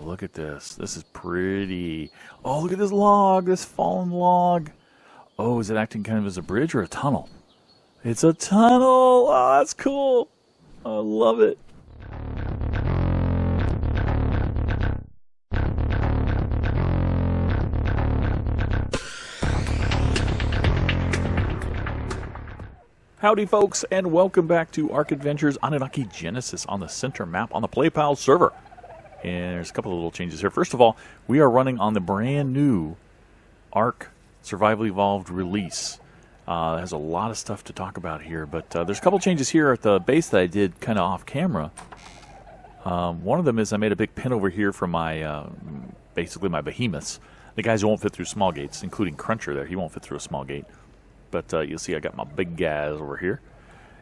look at this. This is pretty. Oh, look at this log, this fallen log. Oh, is it acting kind of as a bridge or a tunnel? It's a tunnel. Oh, that's cool. I love it. Howdy folks, and welcome back to ARK Adventures Annunaki Genesis on the center map on the PlayPal server. And there's a couple of little changes here. First of all, we are running on the brand new ARK Survival Evolved release. It has a lot of stuff to talk about here, but there's a couple changes here at the base that I did kind of off camera. One of them is I made a big pin over here for my, basically my behemoths. The guys who won't fit through small gates, including Cruncher there. He won't fit through a small gate. But you'll see I got my big guys over here.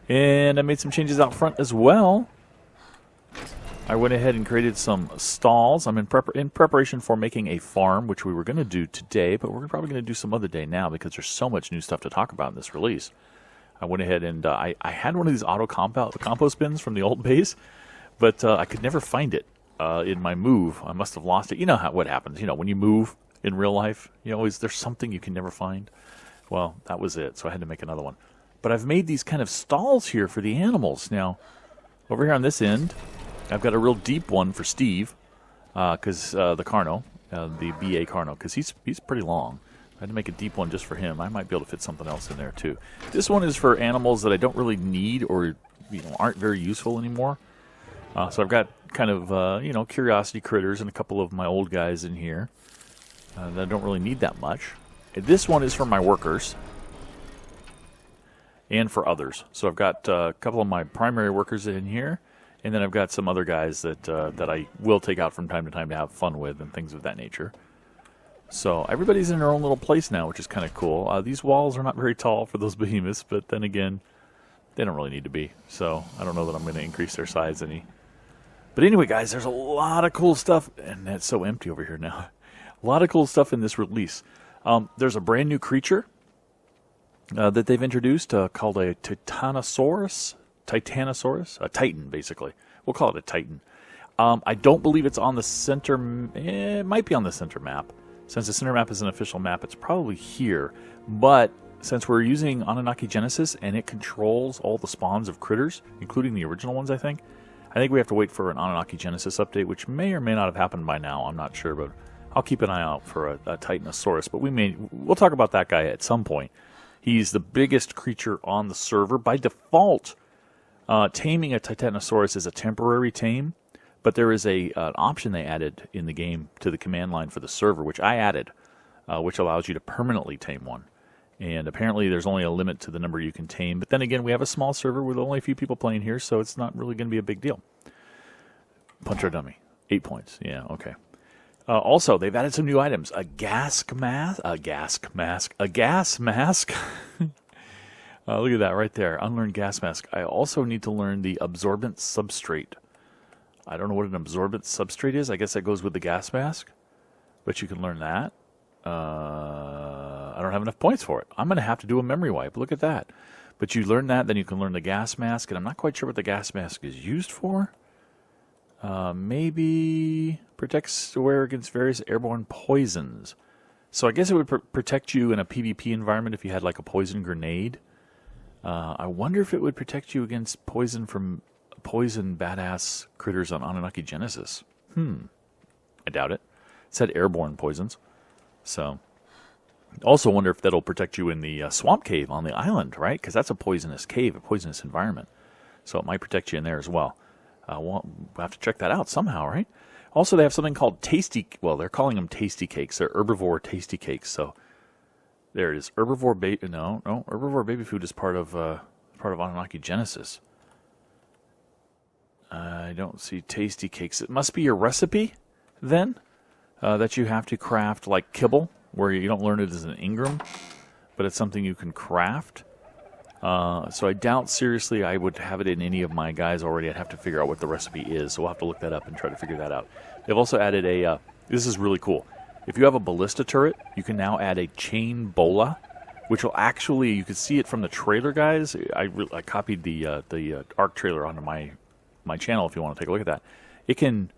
And I made some changes out front as well. I went ahead and created some stalls. I'm in preparation for making a farm, which we were going to do today, but we're probably going to do some other day now because there's so much new stuff to talk about in this release. I went ahead and I had one of these auto compost bins from the old base, but I could never find it in my move. I must have lost it. You know what happens. You know, when you move in real life, you know, there's something you can never find. Well, that was it, so I had to make another one. But I've made these kind of stalls here for the animals. Now, over here on this end, I've got a real deep one for Steve, because the Carno, the BA Carno, because he's pretty long. I had to make a deep one just for him. I might be able to fit something else in there, too. This one is for animals that I don't really need or aren't very useful anymore. So I've got kind of, curiosity critters and a couple of my old guys in here that I don't really need that much. This one is for my workers and for others. So I've got a couple of my primary workers in here, and then I've got some other guys that I will take out from time to time to have fun with and things of that nature. So everybody's in their own little place now, which is kind of cool. These walls are not very tall for those behemoths, but then again, they don't really need to be. So I don't know that I'm going to increase their size any. But anyway, guys, there's a lot of cool stuff, and it's so empty over here now. A lot of cool stuff in this release. There's a brand new creature that they've introduced called a Titanosaurus, a Titan, basically. We'll call it a Titan. I don't believe it's on the center. It might be on the center map. Since the center map is an official map, it's probably here. But since we're using Annunaki Genesis and it controls all the spawns of critters, including the original ones, I think we have to wait for an Annunaki Genesis update, which may or may not have happened by now. I'm not sure, but I'll keep an eye out for a Titanosaurus, but we'll talk about that guy at some point. He's the biggest creature on the server. By default, taming a Titanosaurus is a temporary tame, but there is an option they added in the game to the command line for the server, which I added, which allows you to permanently tame one. And apparently there's only a limit to the number you can tame. But then again, we have a small server with only a few people playing here, so it's not really going to be a big deal. Puncher dummy. 8 points. Yeah, okay. Also, they've added some new items. A gas mask. Look at that right there. Unlearned gas mask. I also need to learn the absorbent substrate. I don't know what an absorbent substrate is. I guess that goes with the gas mask. But you can learn that. I don't have enough points for it. I'm going to have to do a memory wipe. Look at that. But you learn that, then you can learn the gas mask. And I'm not quite sure what the gas mask is used for. Maybe protects aware against various airborne poisons. So I guess it would protect you in a PvP environment if you had like a poison grenade. I wonder if it would protect you against poison from poison badass critters on Annunaki Genesis. I doubt it. It said airborne poisons. So also wonder if that'll protect you in the swamp cave on the island, right? Because that's a poisonous cave, a poisonous environment. So it might protect you in there as well. We'll have to check that out somehow, right? Also, they have something called tasty. Well, they're calling them tasty cakes. They're herbivore tasty cakes. So there it is. Herbivore baby. No. Herbivore baby food is part of Annunaki Genesis. I don't see tasty cakes. It must be your recipe then that you have to craft like kibble, where you don't learn it as an engram, but it's something you can craft. So I doubt seriously I would have it in any of my guys already. I'd have to figure out what the recipe is, so we'll have to look that up and try to figure that out. They've also added this is really cool. If you have a ballista turret, you can now add a chain Bola, which will actually, you can see it from the trailer, guys. I copied the ARK trailer onto my channel if you want to take a look at that. It can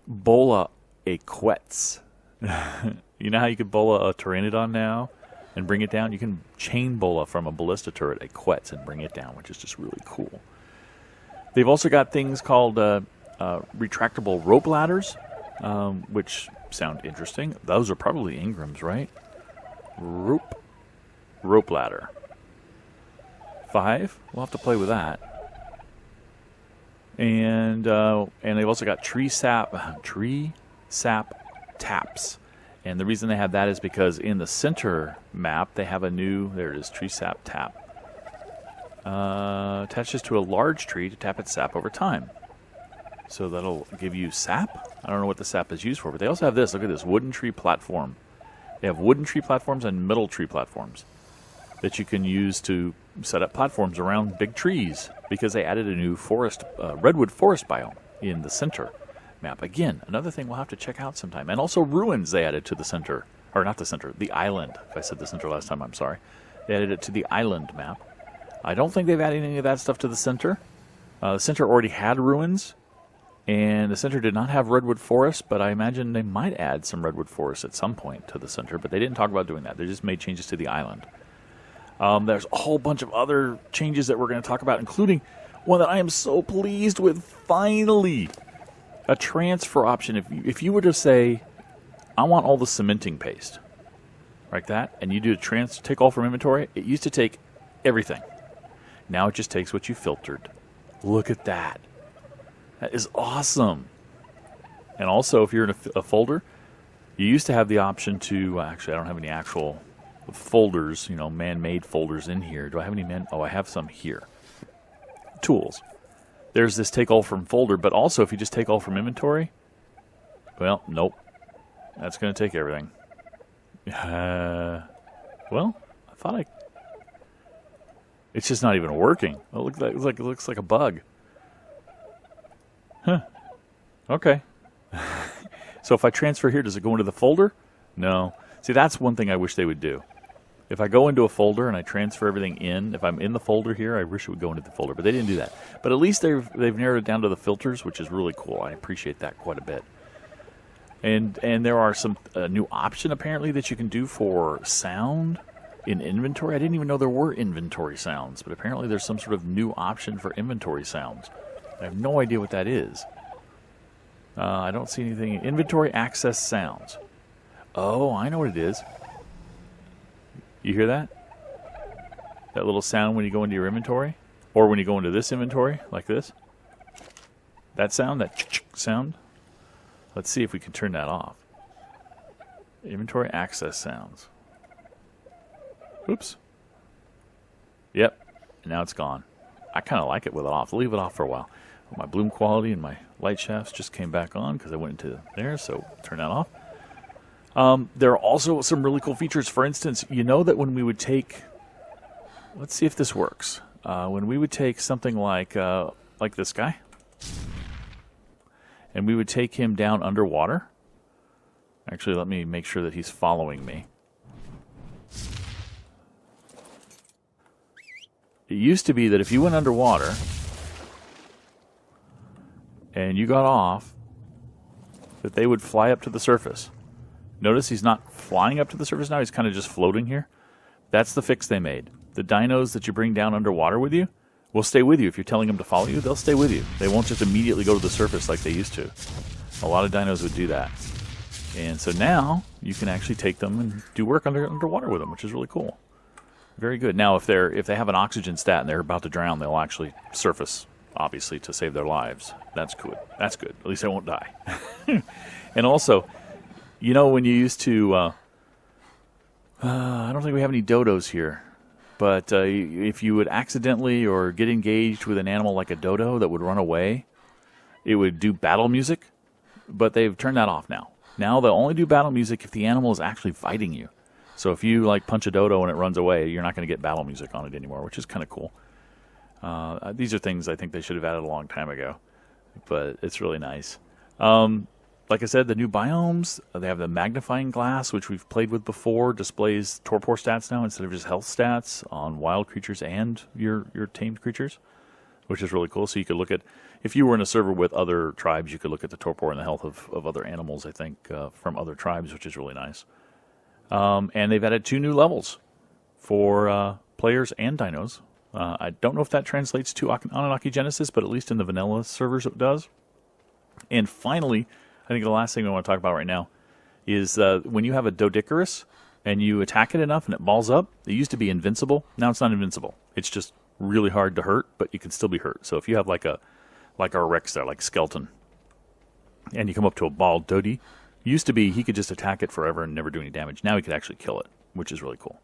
Bola a Quetz. You know how you could Bola a Pteranodon now and bring it down? You can chain Bola from a ballista turret, a Quetz, and bring it down, which is just really cool. They've also got things called retractable rope ladders, which sound interesting. Those are probably Ingrams, right? Rope ladder. 5. We'll have to play with that. And they've also got tree sap taps. And the reason they have that is because in the center map they have a new, there it is, tree sap tap. Attaches to a large tree to tap its sap over time. So that'll give you sap. I don't know what the sap is used for, but they also have this. Look at this, wooden tree platform. They have wooden tree platforms and metal tree platforms that you can use to set up platforms around big trees, because they added a new forest, redwood forest biome in the center map. Again, another thing we'll have to check out sometime. And also ruins they added to the center, or not the center, the island. If I said the center last time, I'm sorry. They added it to the island map. I don't think they've added any of that stuff to the center. The center already had ruins, and the center did not have redwood forest, but I imagine they might add some redwood forest at some point to the center, but they didn't talk about doing that. They just made changes to the island. There's a whole bunch of other changes that we're going to talk about, including one that I am so pleased with. Finally, a transfer option. If you were to say, I want all the cementing paste, like that, and you do take all from inventory, it used to take everything. Now it just takes what you filtered. Look at that. That is awesome. And also, if you're in a folder, you used to have the option to, actually I don't have any actual folders, man-made folders in here. Do I have any Oh, I have some here. Tools. There's this take all from folder, but also if you just take all from inventory, well, nope. That's going to take everything. Well, I thought it's just not even working. It looks like a bug. Huh. Okay. So if I transfer here, does it go into the folder? No. See, that's one thing I wish they would do. If I go into a folder and I transfer everything in, if I'm in the folder here, I wish it would go into the folder, but they didn't do that. But at least they've narrowed it down to the filters, which is really cool. I appreciate that quite a bit. And there are some new option apparently that you can do for sound in inventory. I didn't even know there were inventory sounds, but apparently there's some sort of new option for inventory sounds. I have no idea what that is. I don't see anything. Inventory access sounds. Oh, I know what it is. You hear that? That little sound when you go into your inventory? Or when you go into this inventory, like this? That sound, that sound? Let's see if we can turn that off. Inventory access sounds. Oops. Yep. Now it's gone. I kind of like it with it off. Leave it off for a while. My bloom quality and my light shafts just came back on because I went into there, so turn that off. There are also some really cool features. For instance, you know that when we would take, let's see if this works. When we would take something like this guy, and we would take him down underwater. Actually, let me make sure that he's following me. It used to be that if you went underwater and you got off, that they would fly up to the surface. Notice he's not flying up to the surface now, he's kind of just floating here. That's the fix they made. The dinos that you bring down underwater with you will stay with you. If you're telling them to follow you, they'll stay with you. They won't just immediately go to the surface like they used to. A lot of dinos would do that. And so now you can actually take them and do work underwater with them, which is really cool. Very good. Now, if they have an oxygen stat and they're about to drown, they'll actually surface, obviously, to save their lives. That's good. That's good. At least they won't die. And also, you know, when you used to, I don't think we have any dodos here, but if you would accidentally or get engaged with an animal like a dodo that would run away, it would do battle music, but they've turned that off now. Now they'll only do battle music if the animal is actually fighting you. So if you punch a dodo and it runs away, you're not going to get battle music on it anymore, which is kind of cool. These are things I think they should have added a long time ago, but it's really nice. Like I said, the new biomes, they have the magnifying glass, which we've played with before, displays torpor stats now instead of just health stats on wild creatures and your tamed creatures, which is really cool. So you could look at, if you were in a server with other tribes, you could look at the torpor and the health of other animals, I think, from other tribes, which is really nice. And they've added 2 new levels for players and dinos. I don't know if that translates to Annunaki Genesis, but at least in the vanilla servers it does. And finally, I think the last thing I want to talk about right now is when you have a Doedicurus and you attack it enough and it balls up, it used to be invincible. Now it's not invincible. It's just really hard to hurt, but you can still be hurt. So if you have like a Rex there, like Skeleton, and you come up to a bald Dodi, used to be he could just attack it forever and never do any damage. Now he could actually kill it, which is really cool.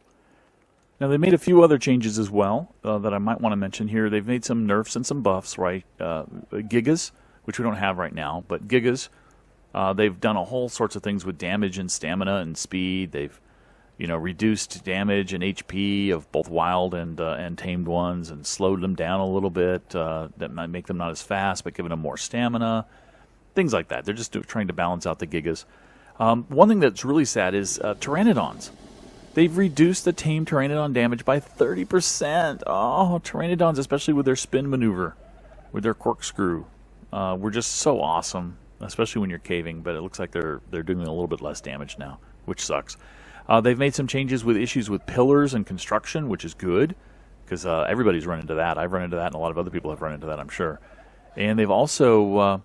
Now they made a few other changes as well that I might want to mention here. They've made some nerfs and some buffs, right? Gigas, which we don't have right now, but Gigas, they've done a whole sorts of things with damage and stamina and speed. They've reduced damage and HP of both wild and tamed ones and slowed them down a little bit. That might make them not as fast, but giving them more stamina. Things like that. They're just trying to balance out the Gigas. One thing that's really sad is Pteranodons. They've reduced the tame Pteranodon damage by 30%. Oh, Pteranodons, especially with their spin maneuver, with their corkscrew, were just so awesome, especially when you're caving, but it looks like they're doing a little bit less damage now, which sucks. They've made some changes with issues with pillars and construction, which is good, because everybody's run into that. I've run into that, and a lot of other people have run into that, I'm sure. And they've also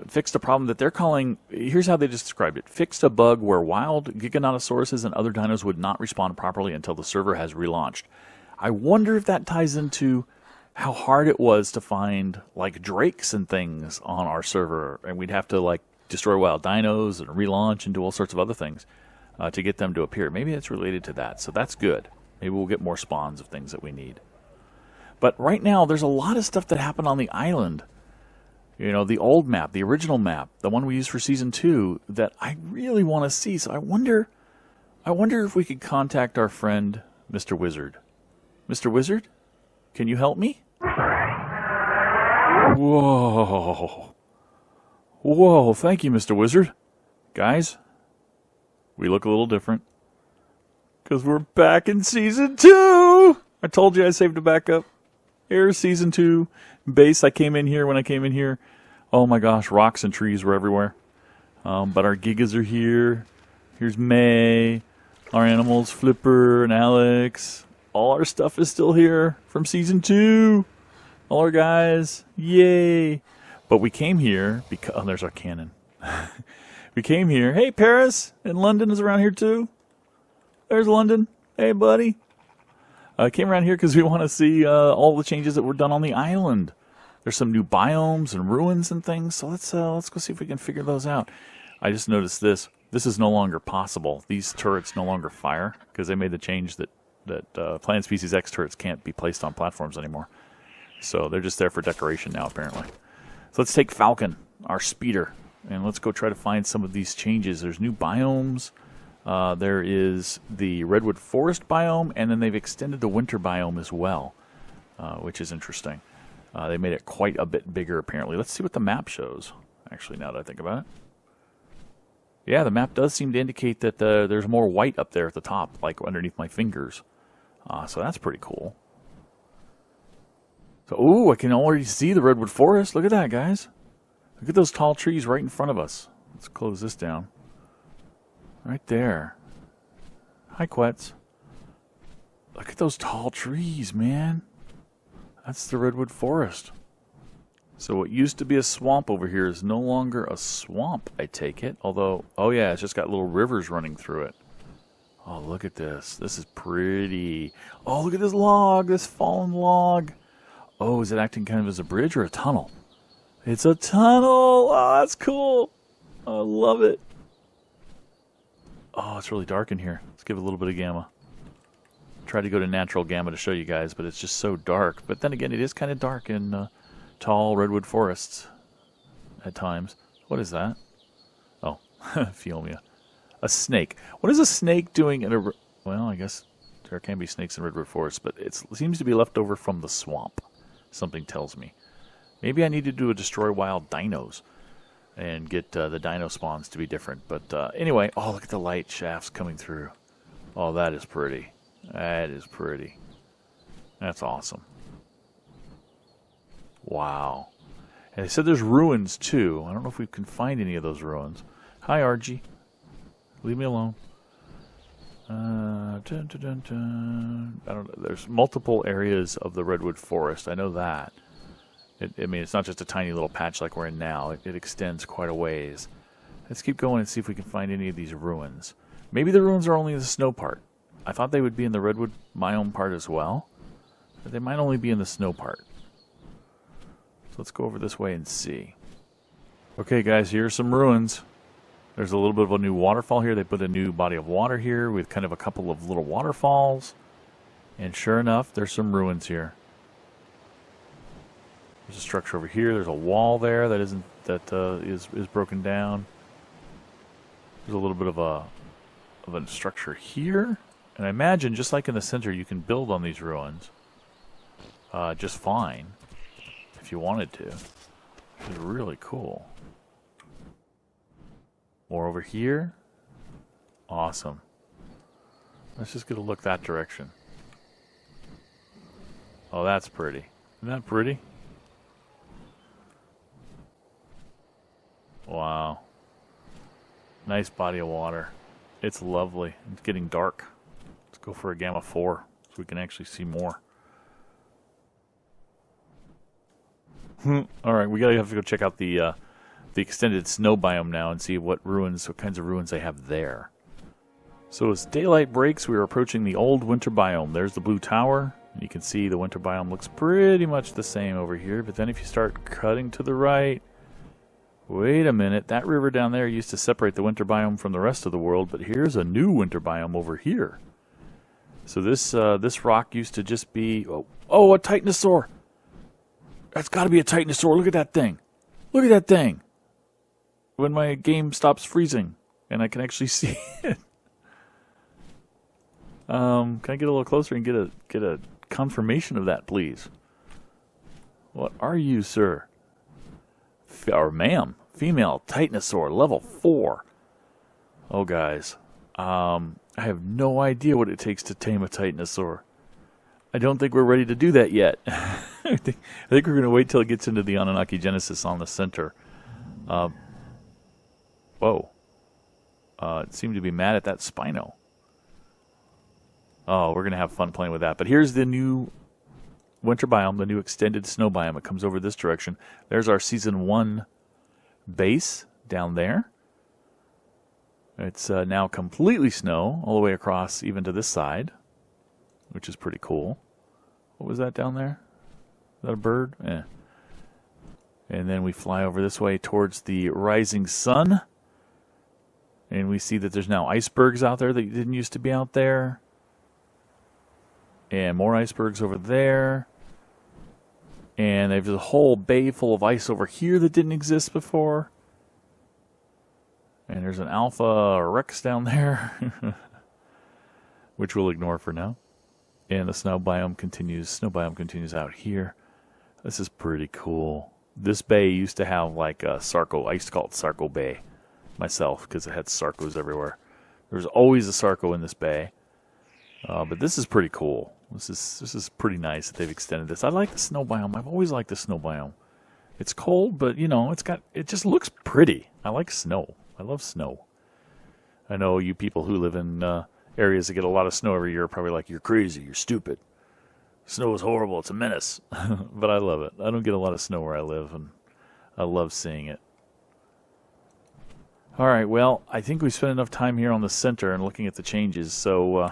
fixed a problem that they're calling, here's how they just described it, fixed a bug where wild Giganotosaurus and other dinos would not respond properly until the server has relaunched. I wonder if that ties into how hard it was to find like drakes and things on our server, and we'd have to like destroy wild dinos and relaunch and do all sorts of other things to get them to appear. Maybe it's related to that, so that's good. Maybe we'll get more spawns of things that we need. But right now, there's a lot of stuff that happened on the island. The old map, the original map, the one we used for Season 2, that I really want to see. So I wonder if we could contact our friend, Mr. Wizard. Mr. Wizard, can you help me? Whoa. Whoa, thank you, Mr. Wizard. Guys, we look a little different. Because we're back in Season 2! I told you I saved a backup. Here's Season 2. Base, I came in here when I came in here. Oh my gosh, rocks and trees were everywhere. But our Gigas are here. Here's May. Our animals, Flipper and Alex. All our stuff is still here from Season 2. All our guys. Yay. But we came here because... Oh, there's our cannon. We came here. Hey, Paris. And London is around here too. There's London. Hey, buddy. I came around here because we want to see all the changes that were done on the island. There's some new biomes and ruins and things, so let's go see if we can figure those out. I just noticed this. This is no longer possible. These turrets no longer fire because they made the change that Plant Species X turrets can't be placed on platforms anymore. So they're just there for decoration now, apparently. So let's take Falcon, our speeder, and let's go try to find some of these changes. There's new biomes. There is the Redwood Forest biome, and then they've extended the winter biome as well, which is interesting. They made it quite a bit bigger, apparently. Let's see what the map shows, actually, now that I think about it. Yeah, the map does seem to indicate that there's more white up there at the top, like underneath my fingers. So that's pretty cool. So, ooh, I can already see the Redwood Forest. Look at that, guys. Look at those tall trees right in front of us. Let's close this down. Right there. Hi, Quetz. Look at those tall trees, man. That's the Redwood Forest. So what used to be a swamp over here is no longer a swamp, I take it. Although, oh yeah, it's just got little rivers running through it. Oh, look at this. This is pretty. Oh, look at this log, this fallen log. Oh, is it acting kind of as a bridge or a tunnel? It's a tunnel. Oh, that's cool. I love it. Oh, it's really dark in here. Let's give it a little bit of gamma. Try to go to natural gamma to show you guys, but it's just so dark. But then again, it is kind of dark in tall redwood forests at times. What is that? Oh, Phiomia. A snake. What is a snake doing in a... Well, I guess there can be snakes in redwood forests, but it seems to be left over from the swamp. Something tells me. Maybe I need to do a destroy wild dinos and get the dino spawns to be different. But anyway, oh, look at the light shafts coming through. Oh, that is pretty. That is pretty. That's awesome. Wow. And they said there's ruins, too. I don't know if we can find any of those ruins. Hi, RG. Leave me alone. I don't know. There's multiple areas of the Redwood Forest. I know that. I mean, it's not just a tiny little patch like we're in now. It extends quite a ways. Let's keep going and see if we can find any of these ruins. Maybe the ruins are only in the snow part. I thought they would be in the Redwood biome part as well. But they might only be in the snow part. So let's go over this way and see. Okay, guys, here's some ruins. There's a little bit of a new waterfall here. They put a new body of water here with kind of a couple of little waterfalls. And sure enough, there's some ruins here. There's a structure over here. There's a wall there that is broken down. There's a little bit of a structure here. And I imagine, just like in the center, you can build on these ruins just fine if you wanted to. It's really cool. More over here. Awesome. Let's just get a look that direction. Oh, that's pretty. Isn't that pretty? Wow. Nice body of water. It's lovely. It's getting dark. Let's go for a gamma 4 so we can actually see more. Alright, we gotta have to go check out the extended snow biome now and see what kinds of ruins they have there. So as daylight breaks, we are approaching the old winter biome. There's the blue tower. You can see the winter biome looks pretty much the same over here, but then if you start cutting to the right, wait a minute, that river down there used to separate the winter biome from the rest of the world, but here's a new winter biome over here. So this rock used to just be... Oh, a titanosaur! That's got to be a titanosaur. Look at that thing. Look at that thing. When my game stops freezing and I can actually see it. Can I get a little closer and get a confirmation of that, please? What are you, sir? Or ma'am? Female titanosaur, level 4. Oh, guys. I have no idea what it takes to tame a titanosaur. I don't think we're ready to do that yet. I think we're going to wait till it gets into the Annunaki Genesis on the center. Whoa. It seemed to be mad at that Spino. Oh, we're going to have fun playing with that. But here's the new winter biome, the new extended snow biome. It comes over this direction. There's our Season 1 base down there. It's now completely snow all the way across even to this side, which is pretty cool. What was that down there? Is that a bird? Eh. And then we fly over this way towards the rising sun. And we see that there's now icebergs out there that didn't used to be out there. And more icebergs over there. And there's a whole bay full of ice over here that didn't exist before. And there's an Alpha Rex down there. Which we'll ignore for now. And the snow biome continues out here. This is pretty cool. This bay used to have like a Sarco. I used to call it Sarco Bay myself because it had Sarcos everywhere. There's always a Sarco in this bay. But this is pretty cool. This is pretty nice that they've extended this. I like the snow biome. I've always liked the snow biome. It's cold, but you know, it just looks pretty. I like snow. I love snow. I know you people who live in areas that get a lot of snow every year are probably like, you're crazy, you're stupid. Snow is horrible, it's a menace. But I love it. I don't get a lot of snow where I live, and I love seeing it. All right, well, I think we spent enough time here on the center and looking at the changes, so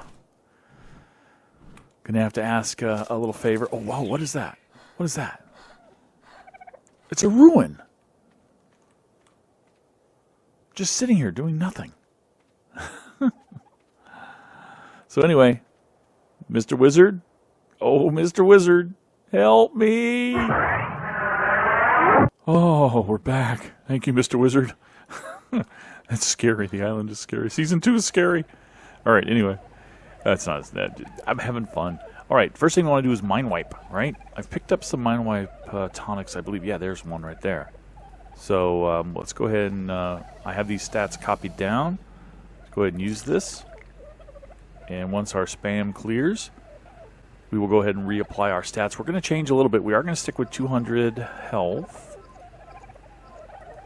going to have to ask a little favor. Oh, wow, what is that? What is that? It's a ruin. Just sitting here doing nothing. So anyway, Mr. Wizard. Oh, Mr. Wizard, help me. Oh, we're back. Thank you, Mr. Wizard. That's scary. The island is scary. Season 2 is scary. All right, anyway. That's not that. I'm having fun. All right, first thing I want to do is mind wipe, right? I've picked up some mind wipe tonics, I believe. Yeah, there's one right there. So let's go ahead and I have these stats copied down. Let's go ahead and use this. And once our spam clears, we will go ahead and reapply our stats. We're going to change a little bit. We are going to stick with 200 health.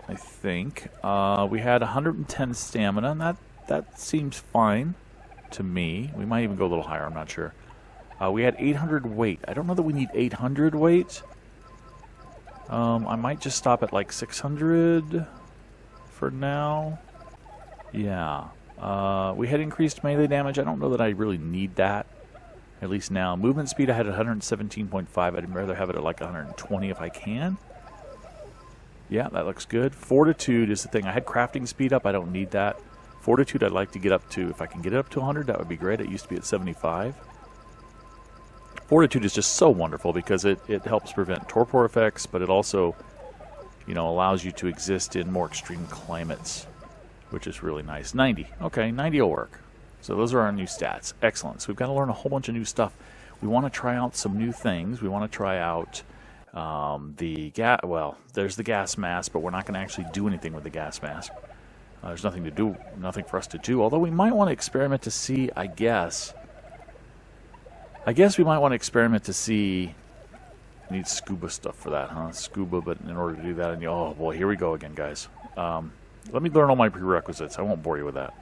I think. We had 110 stamina, and that seems fine to me. We might even go a little higher, I'm not sure. We had 800 weight. I don't know that we need 800 weight. I might just stop at like 600 for now. Yeah. We had increased melee damage. I don't know that I really need that, at least now. Movement speed I had at 117.5. I'd rather have it at like 120 if I can. Yeah, that looks good. Fortitude is the thing. I had crafting speed up. I don't need that. Fortitude I'd like to get up to. If I can get it up to 100, that would be great. It used to be at 75. Fortitude is just so wonderful because it helps prevent torpor effects, but it also, you know, allows you to exist in more extreme climates, which is really nice. 90. Okay, 90 will work. So those are our new stats. Excellent. So we've got to learn a whole bunch of new stuff. We want to try out some new things. We want to try out there's the gas mask, but we're not going to actually do anything with the gas mask. There's nothing to do, nothing for us to do. Although we might want to experiment to see, I guess we might want to experiment to see. Need scuba stuff for that, huh? Scuba, but in order to do that, oh boy, here we go again, guys. Let me learn all my prerequisites. I won't bore you with that.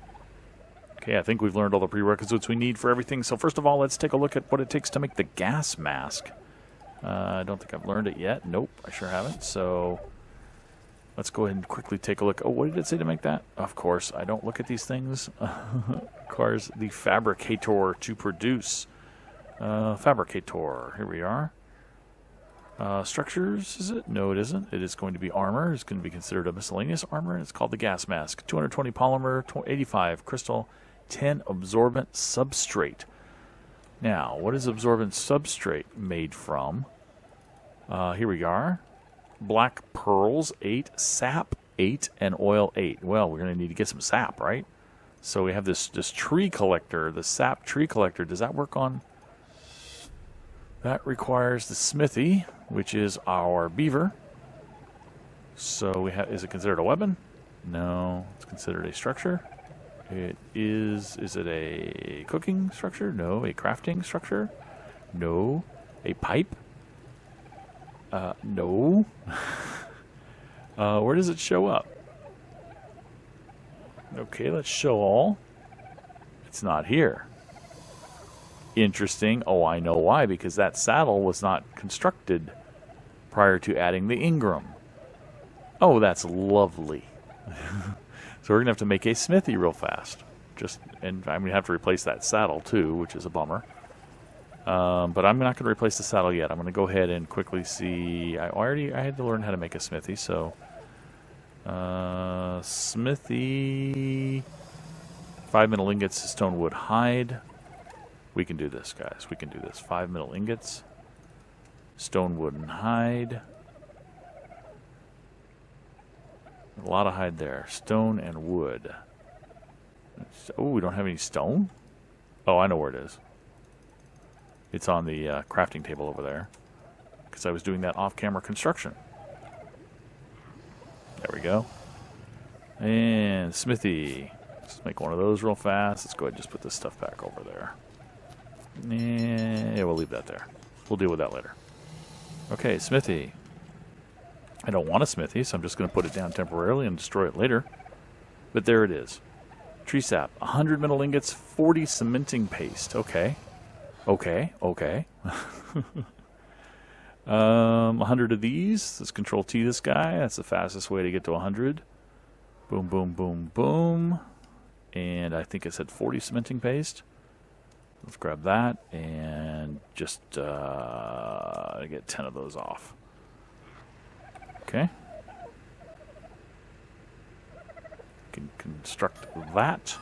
Okay, I think we've learned all the prerequisites we need for everything. So first of all, let's take a look at what it takes to make the gas mask. I don't think I've learned it yet. Nope, I sure haven't. So let's go ahead and quickly take a look. Oh, what did it say to make that? Of course, I don't look at these things. Requires the fabricator to produce. Fabricator, here we are. Structures, is it? No, it isn't. It is going to be armor. It's going to be considered a miscellaneous armor, and it's called the gas mask. 220 polymer, 85 crystal, 10 absorbent substrate. Now, what is absorbent substrate made from? Here we are. Black pearls, 8, sap, 8, and oil, 8. Well, we're going to need to get some sap, right? So we have this tree collector, the sap tree collector. Does that work on? That requires the smithy, which is our beaver. So we have. Is it considered a weapon? No, it's considered a structure. It is. Is it a cooking structure? No. A crafting structure? No. A pipe? No. Where does it show up? Okay, let's show all. It's not here. Interesting. Oh, I know why. Because that saddle was not constructed prior to adding the Ingram. Oh, that's lovely. So we're going to have to make a smithy real fast. And I'm going to have to replace that saddle too, which is a bummer. But I'm not going to replace the saddle yet. I'm going to go ahead and quickly see. I had to learn how to make a smithy. So smithy, 5 metal ingots, stone wood hide. We can do this, guys. We can do this. 5 metal ingots, stone wood and hide. A lot of hide there. Stone and wood. Oh, we don't have any stone? Oh, I know where it is. It's on the crafting table over there. Because I was doing that off-camera construction. There we go. And smithy. Let's make one of those real fast. Let's go ahead and just put this stuff back over there. Yeah, we'll leave that there. We'll deal with that later. Okay, smithy. I don't want a smithy, so I'm just going to put it down temporarily and destroy it later. But there it is. Tree sap. 100 metal ingots, 40 cementing paste. Okay. Okay. 100 of these. Let's control T this guy. That's the fastest way to get to 100. Boom, boom, boom, boom. And I think it said 40 cementing paste. Let's grab that and just get 10 of those off. Okay. Can construct that.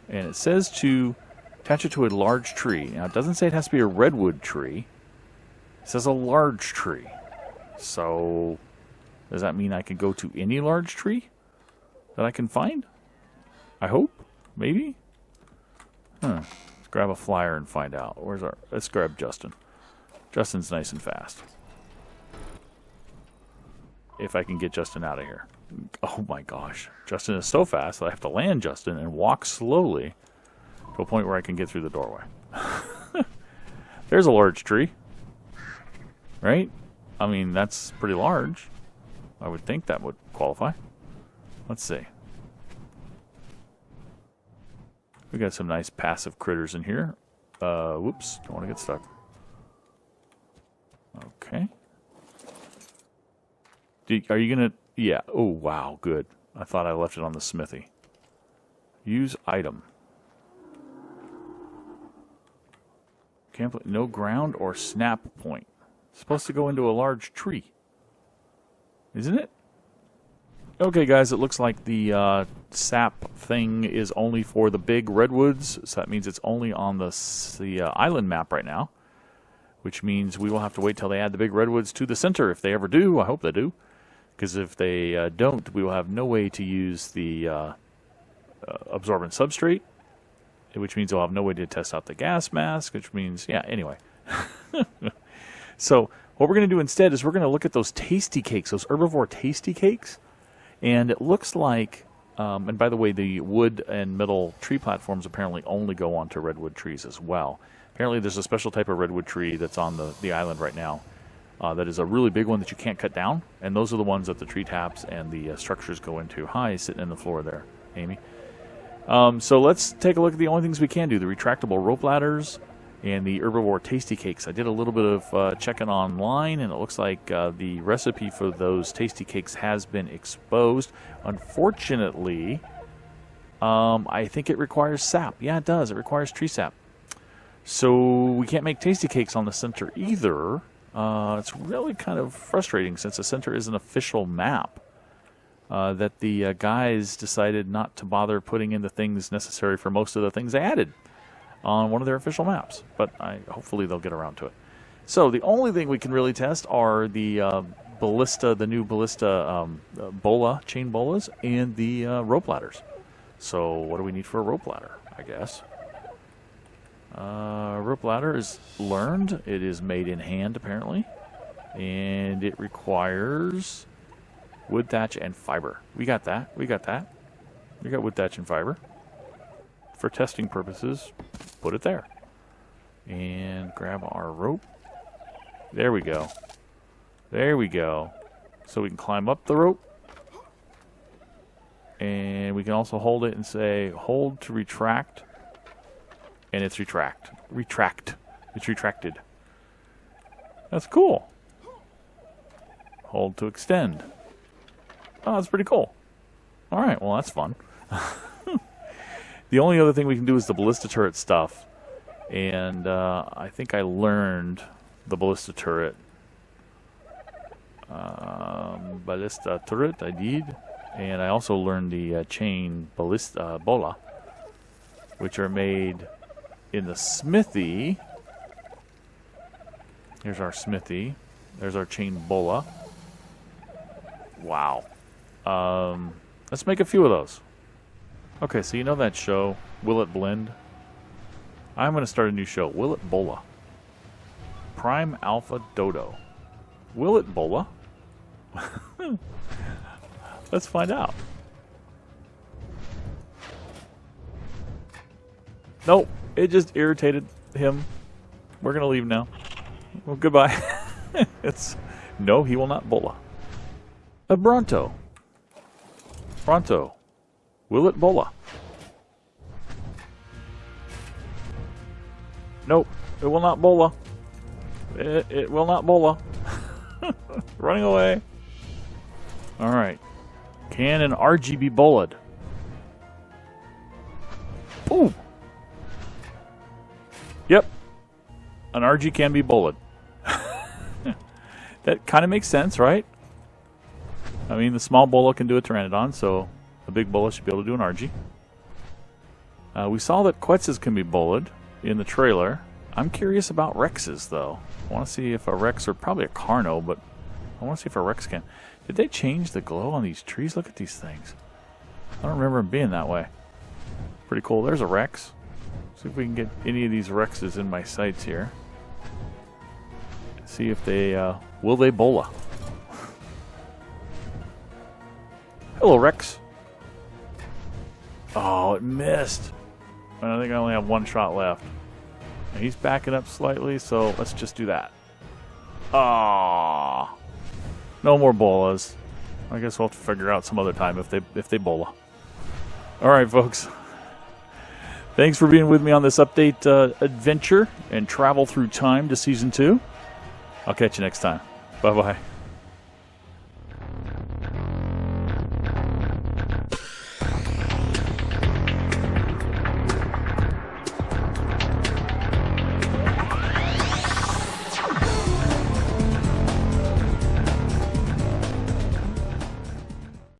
And it says to attach it to a large tree. Now, it doesn't say it has to be a redwood tree. It says a large tree. So, does that mean I can go to any large tree that I can find? I hope. Maybe? Let's grab a flyer and find out. Let's grab Justin. Justin's nice and fast. If I can get Justin out of here. Oh my gosh. Justin is so fast that I have to land Justin and walk slowly to a point where I can get through the doorway. There's a large tree. Right? I mean, that's pretty large. I would think that would qualify. Let's see. We got some nice passive critters in here. Whoops, don't want to get stuck. Okay. Are you going to... Yeah. Oh, wow, good. I thought I left it on the smithy. Use item. No ground or snap point. It's supposed to go into a large tree. Isn't it? Okay, guys, it looks like the sap thing is only for the big redwoods, so that means it's only on the island map right now, which means we will have to wait till they add the big redwoods to the center, if they ever do. I hope they do, because if they don't, we will have no way to use the absorbent substrate, which means we'll have no way to test out the gas mask, which means, yeah, anyway. So what we're going to do instead is we're going to look at those tasty cakes, those herbivore tasty cakes. And it looks like, and by the way, the wood and metal tree platforms apparently only go onto redwood trees as well. Apparently there's a special type of redwood tree that's on the island right now that is a really big one that you can't cut down. And those are the ones that the tree taps and the structures go into. Hi, sitting in the floor there, Amy. So let's take a look at the only things we can do. The retractable rope ladders and the herbivore tasty cakes. I did a little bit of checking online, and it looks like the recipe for those tasty cakes has been exposed. Unfortunately, I think it requires sap. Yeah, it does. It requires tree sap. So we can't make tasty cakes on the center either. It's really kind of frustrating since the center is an official map. That the guys decided not to bother putting in the things necessary for most of the things they added on one of their official maps, but hopefully they'll get around to it. So the only thing we can really test are the ballista, the new ballista Bola, chain bolas, and the rope ladders. So what do we need for a rope ladder, I guess? Rope ladder is learned. It is made in hand, apparently, and it requires wood, thatch, and fiber. We got that. We got wood, thatch, and fiber. For testing purposes, put it there. And grab our rope. There we go. There we go. So we can climb up the rope. And we can also hold it and say, hold to retract. And it's retract. It's retracted. That's cool. Hold to extend. Oh, that's pretty cool. All right, well, that's fun. The only other thing we can do is the ballista turret stuff. And I think I learned the ballista turret. Ballista turret, I did. And I also learned the chain ballista Bola, which are made in the smithy. Here's our smithy. There's our chain Bola. Wow. Let's make a few of those. Okay, so you know that show, Will It Blend? I'm going to start a new show, Will It Bola? Prime Alpha Dodo. Will it Bola? Let's find out. Nope, it just irritated him. We're going to leave now. Well, goodbye. No, he will not Bola. A Bronto. Pronto. Will it Bola? Nope, it will not Bola. It will not Bola. Running away. Alright. Can an RG be Bola'd? Boom. Yep. An RG can be Bola'd. That kind of makes sense, right? I mean, the small Bola can do a Pteranodon, so a big Bola should be able to do an RG. We saw that Quetzes can be Bola'd in the trailer. I'm curious about Rexes, though. I want to see if a Rex, or probably a Carno, but I want to see if a Rex can. Did they change the glow on these trees? Look at these things. I don't remember them being that way. Pretty cool. There's a Rex. See if we can get any of these Rexes in my sights here. See if they, will they Bola? Hello, Rex. Oh, it missed. I think I only have one shot left. He's backing up slightly, so let's just do that. Ah, no more Bolas. I guess we'll have to figure out some other time if they Bola. All right, folks. Thanks for being with me on this update adventure and travel through time to Season 2. I'll catch you next time. Bye-bye.